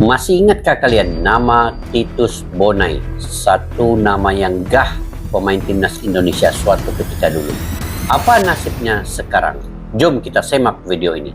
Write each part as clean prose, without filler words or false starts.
Masih ingatkah kalian nama Titus Bonai? Satu nama yang gah pemain timnas Indonesia suatu ketika dulu. Apa nasibnya sekarang? Jom kita semak video ini.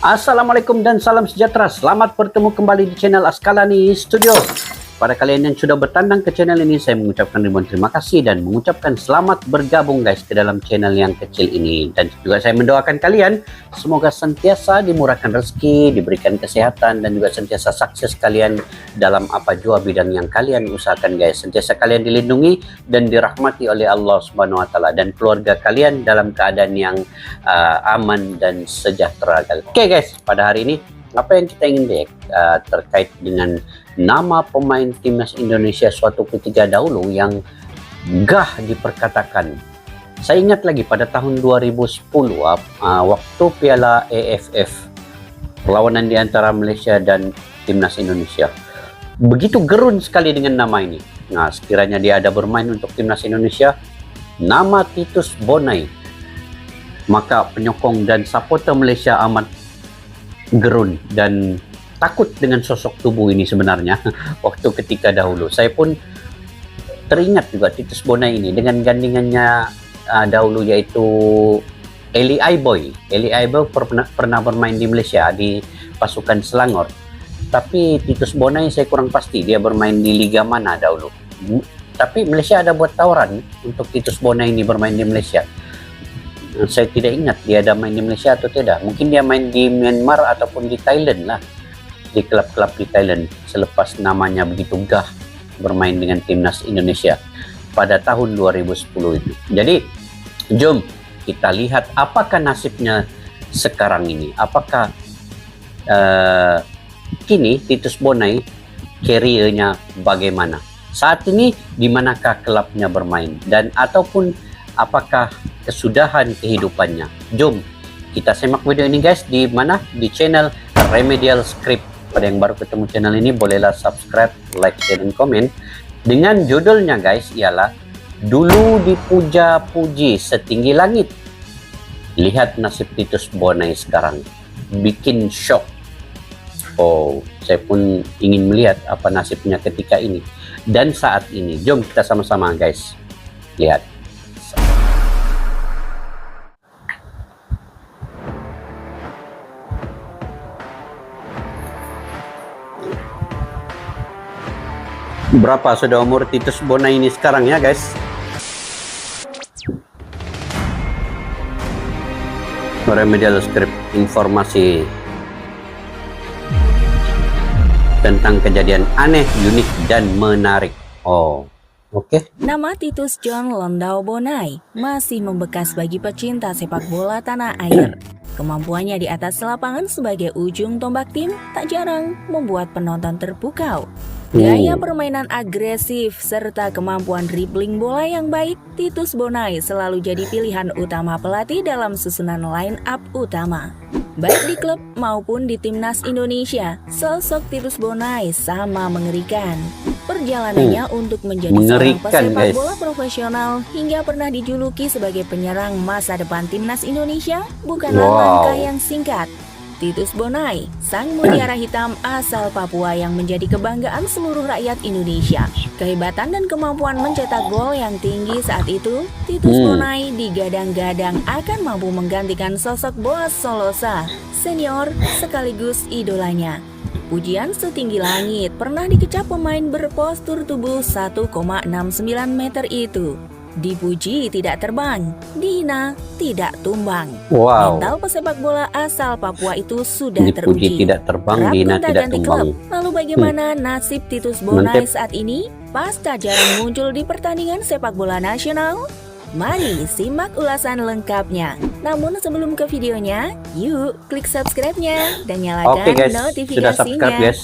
Assalamualaikum dan salam sejahtera. Selamat bertemu kembali di channel Askalani Studio. Pada kalian yang sudah bertandang ke channel ini, saya mengucapkan ribuan terima kasih dan mengucapkan selamat bergabung guys ke dalam channel yang kecil ini. Dan juga saya mendoakan kalian semoga sentiasa dimurahkan rezeki, diberikan kesehatan, dan juga sentiasa sukses kalian dalam apa jua bidang yang kalian usahakan guys. Sentiasa kalian dilindungi dan dirahmati oleh Allah Subhanahu wa taala, dan keluarga kalian dalam keadaan yang aman dan sejahtera. Oke guys, pada hari ini apa yang kita ingin lihat terkait dengan nama pemain timnas Indonesia suatu ketika dahulu yang gah diperkatakan. Saya ingat lagi pada tahun 2010 waktu Piala AFF, perlawanan di antara Malaysia dan timnas Indonesia. Begitu gerun sekali dengan nama ini. Nah, sekiranya dia ada bermain untuk timnas Indonesia, nama Titus Bonai, maka penyokong dan supporter Malaysia amat gerun dan takut dengan sosok tubuh ini sebenarnya. Waktu ketika dahulu saya pun teringat juga Titus Bonai ini dengan gandingannya dahulu, yaitu Eli Aiboy. Eli Aiboy pernah bermain di Malaysia di pasukan Selangor, tapi Titus Bonai saya kurang pasti dia bermain di liga mana dahulu. Tapi Malaysia ada buat tawaran untuk Titus Bonai ini bermain di Malaysia. Saya tidak ingat dia ada main di Malaysia atau tidak. Mungkin dia main di Myanmar ataupun di Thailand lah, di klub-klub di Thailand selepas namanya begitu gah bermain dengan timnas Indonesia pada tahun 2010 itu. Jadi jom kita lihat apakah nasibnya sekarang ini. Apakah kini Titus Bonai karirnya bagaimana? Saat ini di manakah klubnya bermain, dan ataupun apakah kesudahan kehidupannya? Jom kita semak video ini guys. Di mana? Di channel Remedial Script. Pada yang baru ketemu channel ini, bolehlah subscribe, like, share, dan komen. Dengan judulnya guys ialah Dulu Dipuja-puji Setinggi Langit. Lihat nasib Titus Bonai sekarang, bikin shock. Oh, saya pun ingin melihat apa nasibnya ketika ini dan saat ini. Jom kita sama-sama guys lihat. Berapa sudah umur Titus Bonai ini sekarang ya guys? Remedial Script, informasi tentang kejadian aneh, unik, dan menarik. Oh, oke. Nama Titus John Londau Bonai masih membekas bagi pecinta sepak bola tanah air. Kemampuannya di atas lapangan sebagai ujung tombak tim tak jarang membuat penonton terpukau. Gaya permainan agresif serta kemampuan dribbling bola yang baik, Titus Bonai selalu jadi pilihan utama pelatih dalam susunan line up utama. Baik di klub maupun di timnas Indonesia, sosok Titus Bonai sama mengerikan. Perjalanannya untuk menjadi seorang pesepak bola profesional hingga pernah dijuluki sebagai penyerang masa depan timnas Indonesia bukanlah langkah yang singkat. Titus Bonai, sang mutiara hitam asal Papua yang menjadi kebanggaan seluruh rakyat Indonesia. Kehebatan dan kemampuan mencetak gol yang tinggi saat itu, Titus Bonai digadang-gadang akan mampu menggantikan sosok Boaz Solosa, senior sekaligus idolanya. Pujian setinggi langit pernah dikecap pemain berpostur tubuh 1,69 meter itu. Dipuji tidak terbang, dihina tidak tumbang. Mental pesepak bola asal Papua itu sudah teruji. Dipuji tidak terbang, dihina tidak tumbang. Lalu bagaimana nasib Titus Bonai saat ini pasca jarang muncul di pertandingan sepak bola nasional? Mari simak ulasan lengkapnya. Namun sebelum ke videonya, yuk klik subscribe-nya dan nyalakan notifikasinya. Sudah subscribe guys.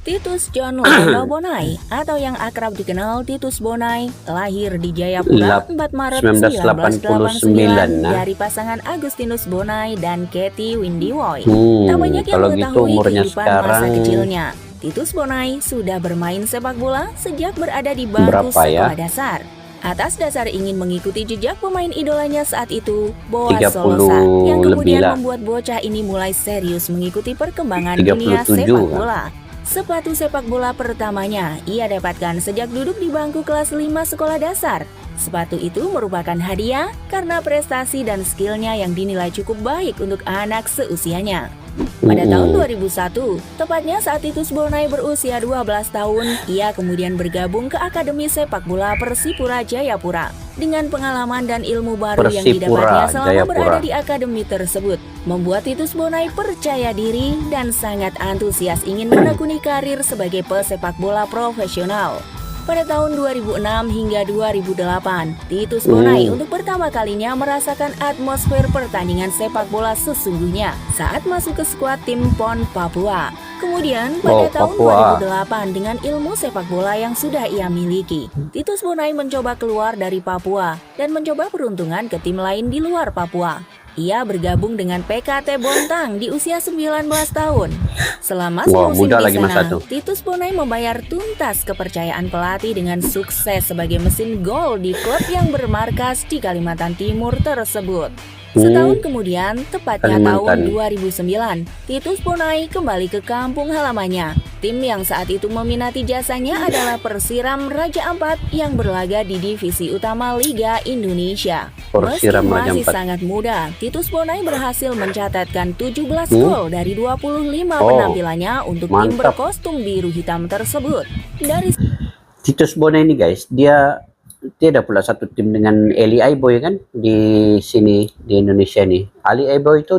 Titus John Londau Bonai atau yang akrab dikenal Titus Bonai lahir di Jayapura 4 Maret 1989 dari pasangan Agustinus Bonai dan Katie Windiwoy. Tak banyak yang mengetahui kehidupan masa kecilnya. Titus Bonai sudah bermain sepak bola sejak berada di bangku sekolah dasar. Atas dasar ingin mengikuti jejak pemain idolanya saat itu, Boaz 30 Solosa, yang kemudian lebih lah. membuat bocah ini mulai serius mengikuti perkembangan 37 dunia sepak kan? bola. Sepatu sepak bola pertamanya ia dapatkan sejak duduk di bangku kelas 5 sekolah dasar. Sepatu itu merupakan hadiah karena prestasi dan skillnya yang dinilai cukup baik untuk anak seusianya. Pada tahun 2001, tepatnya saat Titus Bonai berusia 12 tahun, ia kemudian bergabung ke Akademi Sepak Bola Persipura Jayapura. Dengan pengalaman dan ilmu baru yang didapatnya selama berada di akademi tersebut, membuat Titus Bonai percaya diri dan sangat antusias ingin menekuni karir sebagai pesepak bola profesional. Pada tahun 2006 hingga 2008, Titus Bonai untuk pertama kalinya merasakan atmosfer pertandingan sepak bola sesungguhnya saat masuk ke skuad tim PON Papua. Kemudian pada tahun 2008 dengan ilmu sepak bola yang sudah ia miliki, Titus Bonai mencoba keluar dari Papua dan mencoba peruntungan ke tim lain di luar Papua. Ia bergabung dengan PKT Bontang di usia 19 tahun. Selama semusim di sana, Titus Bonai membayar tuntas kepercayaan pelatih dengan sukses sebagai mesin gol di klub yang bermarkas di Kalimantan Timur tersebut. Setahun kemudian, tepatnya tahun 2009, Titus Bonai kembali ke kampung halamannya. Tim yang saat itu meminati jasanya adalah Persiram Raja Ampat yang berlaga di divisi utama Liga Indonesia. Meski masih sangat muda, Titus Bonai berhasil mencatatkan 17 gol dari 25 penampilannya untuk tim berkostum biru hitam tersebut. Dari Titus Bonai ini guys, dia ada pula satu tim dengan Ali Aiboy kan di sini di Indonesia nih. Ali Aiboy itu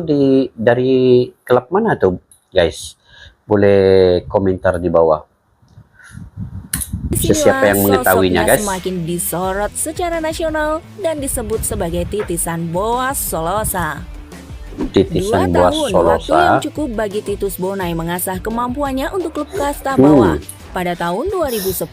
dari klub mana tuh guys? Boleh komentar di bawah. Siapa yang mengetahuinya guys? Semakin disorot secara nasional dan disebut sebagai titisan Boaz Solosa. 2 tahun waktu yang cukup bagi Titus Bonai mengasah kemampuannya untuk klub kasta bawah. Pada tahun 2010,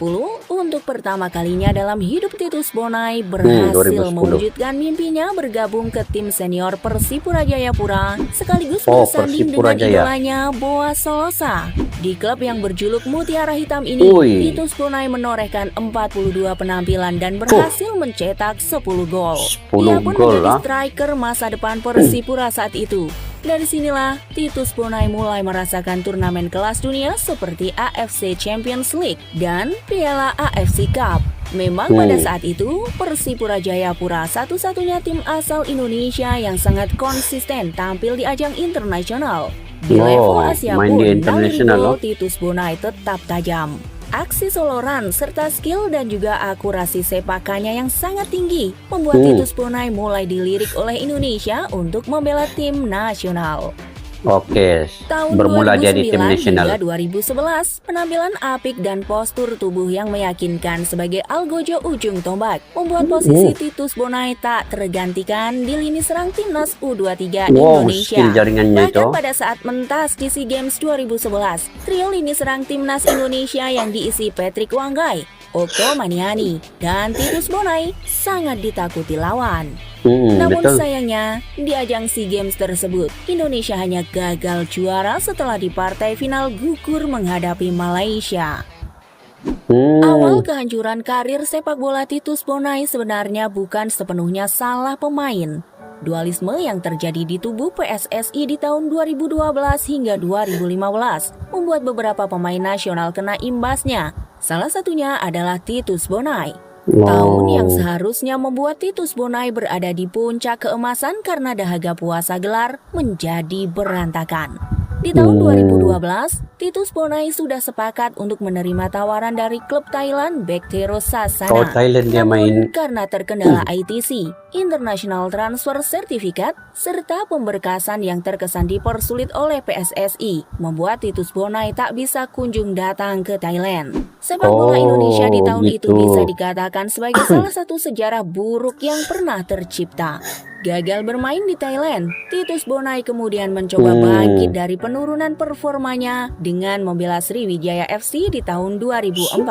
untuk pertama kalinya dalam hidup Titus Bonai berhasil mewujudkan mimpinya bergabung ke tim senior Persipura Jayapura sekaligus bersanding dengan idolanya Boaz Solosa. Di klub yang berjuluk Mutiara Hitam ini, Titus Bonai menorehkan 42 penampilan dan berhasil mencetak 10 gol. Ia pun menjadi striker masa depan Persipura saat itu. Dari sinilah Titus Bonai mulai merasakan turnamen kelas dunia seperti AFC Champions League dan Piala AFC Cup. Memang pada saat itu Persipura Jayapura satu-satunya tim asal Indonesia yang sangat konsisten tampil di ajang internasional. Di level Asia pun, naluri gol Titus Bonai tetap tajam. Aksi soloran serta skill dan juga akurasi sepakannya yang sangat tinggi membuat Titus Bonai mulai dilirik oleh Indonesia untuk membela tim nasional. Oke, tahun bermula jadi tim nasional. Hingga 2011, penampilan apik dan postur tubuh yang meyakinkan sebagai algojo ujung tombak membuat posisi Titus Bonai tak tergantikan di lini serang timnas U23 Indonesia. Bahkan pada saat mentas di SEA Games 2011, trio lini serang timnas Indonesia yang diisi Patrick Wanggai, Okto Maniani, dan Titus Bonai sangat ditakuti lawan. Namun sayangnya, di ajang SEA Games tersebut, Indonesia hanya gagal juara setelah di partai final gugur menghadapi Malaysia. Awal kehancuran karir sepak bola Titus Bonai sebenarnya bukan sepenuhnya salah pemain. Dualisme yang terjadi di tubuh PSSI di tahun 2012 hingga 2015 membuat beberapa pemain nasional kena imbasnya. Salah satunya adalah Titus Bonai. Tahun yang seharusnya membuat Titus Bonai berada di puncak keemasan karena dahaga puasa gelar menjadi berantakan. Di tahun 2012, Titus Bonai sudah sepakat untuk menerima tawaran dari klub Thailand Bactero Sasana. Namun karena terkendala ITC, International Transfer Certificate, serta pemberkasan yang terkesan dipersulit oleh PSSI, membuat Titus Bonai tak bisa kunjung datang ke Thailand. Sepak bola Indonesia di tahun itu bisa dikatakan sebagai salah satu sejarah buruk yang pernah tercipta. Gagal bermain di Thailand, Titus Bonai kemudian mencoba bangkit dari penurunan performanya dengan membela Sriwijaya FC di tahun 2014.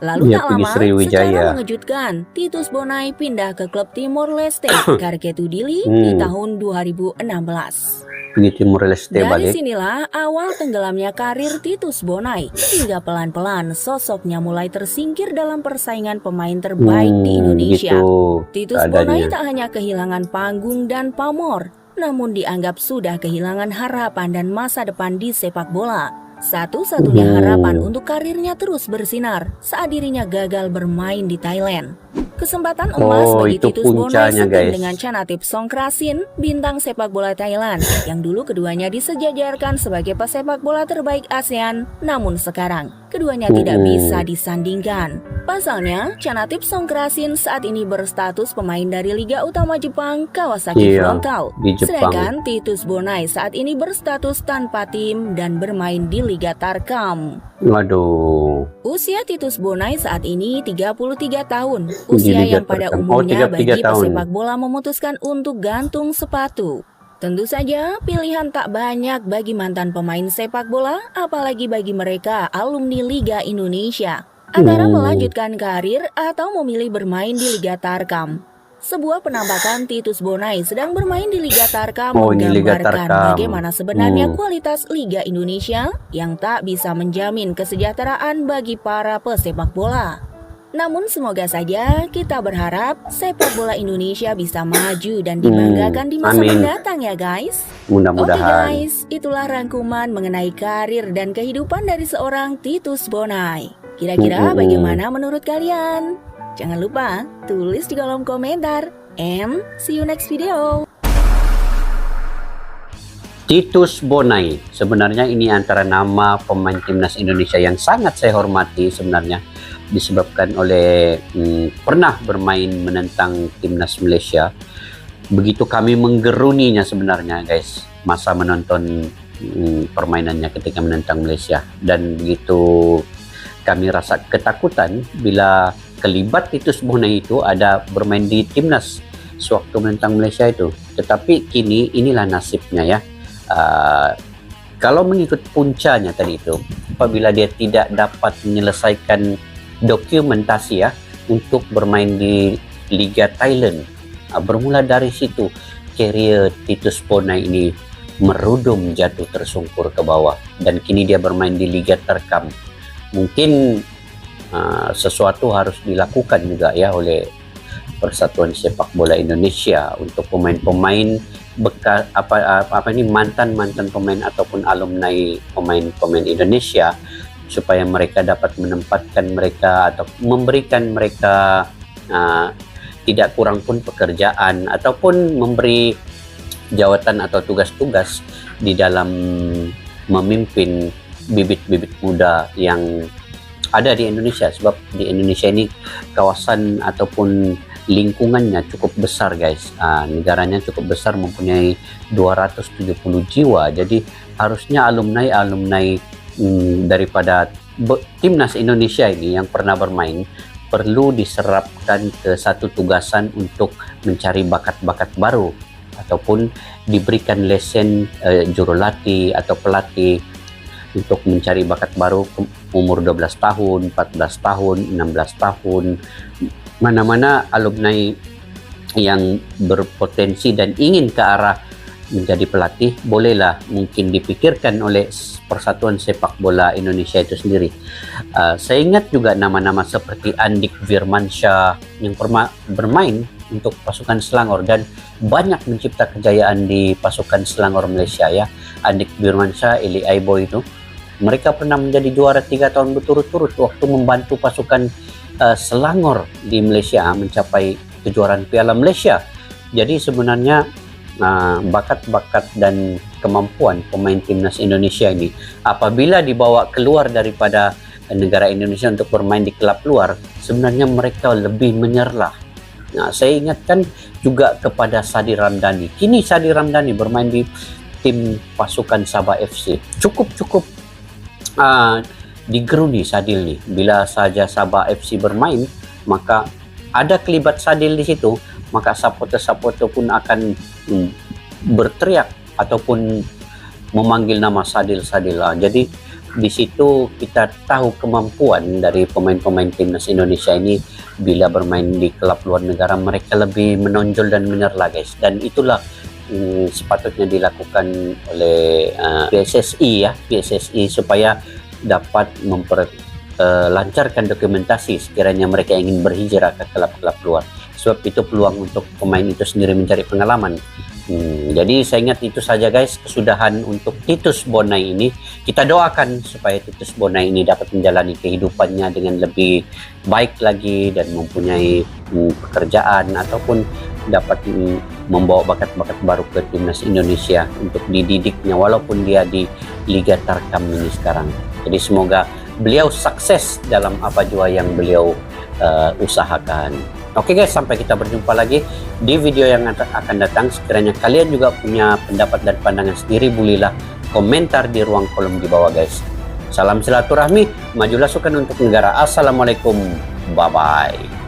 Lalu Dia tak pergi lama, Sriwijaya. secara mengejutkan, Titus Bonai pindah ke klub Timor Leste, Karketudili di tahun 2016. Pergi Timor Leste Dari balik. sinilah awal tenggelamnya karir Titus Bonai, hingga pelan-pelan sosoknya mulai tersingkir dalam persaingan pemain terbaik di Indonesia. Gitu Titus Bonai keadaannya. tak hanya kehilangan panggung dan pamor, namun dianggap sudah kehilangan harapan dan masa depan di sepak bola. Satu-satunya harapan untuk karirnya terus bersinar saat dirinya gagal bermain di Thailand. Kesempatan emas bagi itu Titus Bonai puncanya, setim guys. dengan Chanatip Songkrasin, bintang sepak bola Thailand, yang dulu keduanya disejajarkan sebagai pesepak bola terbaik ASEAN, namun sekarang keduanya tidak bisa disandingkan. Pasalnya, Chanatip Songkrasin saat ini berstatus pemain dari Liga Utama Jepang, Kawasaki Frontale. di Jepang. Sedangkan Titus Bonai saat ini berstatus tanpa tim dan bermain di Liga Tarkam. Waduh. Usia Titus Bonai saat ini 33 tahun, Di usia Liga yang pada Tarkam. umumnya 33 bagi tahun. pesepak bola memutuskan untuk gantung sepatu. Tentu saja pilihan tak banyak bagi mantan pemain sepak bola, apalagi bagi mereka alumni Liga Indonesia. Antara melanjutkan karir atau memilih bermain di Liga Tarkam. Sebuah penampakan Titus Bonai sedang bermain di Liga Tarkam Ini Liga menggambarkan Tarkam. bagaimana sebenarnya kualitas Liga Indonesia yang tak bisa menjamin kesejahteraan bagi para pesepak bola. Namun semoga saja kita berharap sepak bola Indonesia bisa maju dan dibanggakan di masa Amin. mendatang ya guys. Oke Mudah-mudahan. guys, itulah rangkuman mengenai karir dan kehidupan dari seorang Titus Bonai. Kira-kira bagaimana menurut kalian? Jangan lupa tulis di kolom komentar. And see you next video. Titus Bonai, sebenarnya ini antara nama pemain timnas Indonesia yang sangat saya hormati sebenarnya, disebabkan oleh pernah bermain menentang timnas Malaysia. Begitu kami menggeruninya sebenarnya guys, masa menonton permainannya ketika menentang Malaysia, dan begitu kami rasa ketakutan bila kelibat Titus Bonai itu ada bermain di timnas sewaktu menentang Malaysia itu. Tetapi kini inilah nasibnya ya. Kalau mengikut puncanya tadi itu, apabila dia tidak dapat menyelesaikan dokumentasi ya untuk bermain di Liga Thailand, bermula dari situ karier Titus Bonai ini merudum, jatuh tersungkur ke bawah, dan kini dia bermain di Liga Tarkam. Mungkin sesuatu harus dilakukan juga ya oleh Persatuan Sepak Bola Indonesia untuk pemain-pemain bekas mantan pemain ataupun alumni pemain Indonesia, supaya mereka dapat menempatkan mereka atau memberikan mereka tidak kurang pun pekerjaan ataupun memberi jawatan atau tugas-tugas di dalam memimpin bibit-bibit muda yang ada di Indonesia. Sebab di Indonesia ini kawasan ataupun lingkungannya cukup besar guys, negaranya cukup besar, mempunyai 270 jiwa, jadi harusnya alumni daripada timnas Indonesia ini yang pernah bermain perlu diserapkan ke satu tugasan untuk mencari bakat-bakat baru, ataupun diberikan lesen jurulatih atau pelatih untuk mencari bakat baru umur 12 tahun, 14 tahun, 16 tahun. Mana-mana alumni yang berpotensi dan ingin ke arah menjadi pelatih, bolehlah mungkin dipikirkan oleh Persatuan Sepak Bola Indonesia itu sendiri. Saya ingat juga nama-nama seperti Andik Firmansyah yang pernah bermain untuk pasukan Selangor dan banyak mencipta kejayaan di pasukan Selangor Malaysia ya. Andik Firmansyah, Eli Aibo itu, mereka pernah menjadi juara 3 tahun berturut-turut waktu membantu pasukan Selangor di Malaysia mencapai kejuaraan Piala Malaysia. Jadi sebenarnya bakat-bakat dan kemampuan pemain timnas Indonesia ini apabila dibawa keluar daripada negara Indonesia untuk bermain di klub luar, sebenarnya mereka lebih menyerlah. Nah, saya ingatkan juga kepada Sadi Ramdhani. Kini Sadi Ramdhani bermain di tim pasukan Sabah FC. Cukup digeruni Sadil nih. Bila saja Sabah FC bermain, maka ada kelibat Sadil di situ, maka supporter-supporter pun akan berteriak ataupun memanggil nama Sadil. Jadi di situ kita tahu kemampuan dari pemain-pemain timnas Indonesia ini bila bermain di klub luar negara, mereka lebih menonjol dan menyerlah guys, dan itulah sepatutnya dilakukan oleh PSSI supaya dapat lancarkan dokumentasi sekiranya mereka ingin berhijrah ke klub-klub luar, sebab itu peluang untuk pemain itu sendiri mencari pengalaman. Jadi saya ingat itu saja guys kesudahan untuk Titus Bonai ini. Kita doakan supaya Titus Bonai ini dapat menjalani kehidupannya dengan lebih baik lagi dan mempunyai pekerjaan ataupun dapat membawa bakat-bakat baru ke timnas Indonesia untuk dididiknya walaupun dia di Liga Tarkam ini sekarang. Jadi semoga beliau sukses dalam apa jua yang beliau usahakan. Oke guys, sampai kita berjumpa lagi di video yang akan datang. Sekiranya kalian juga punya pendapat dan pandangan sendiri, bolehlah komentar di ruang kolom di bawah guys. Salam silaturahmi, majulah sukan untuk negara. Assalamualaikum, bye-bye.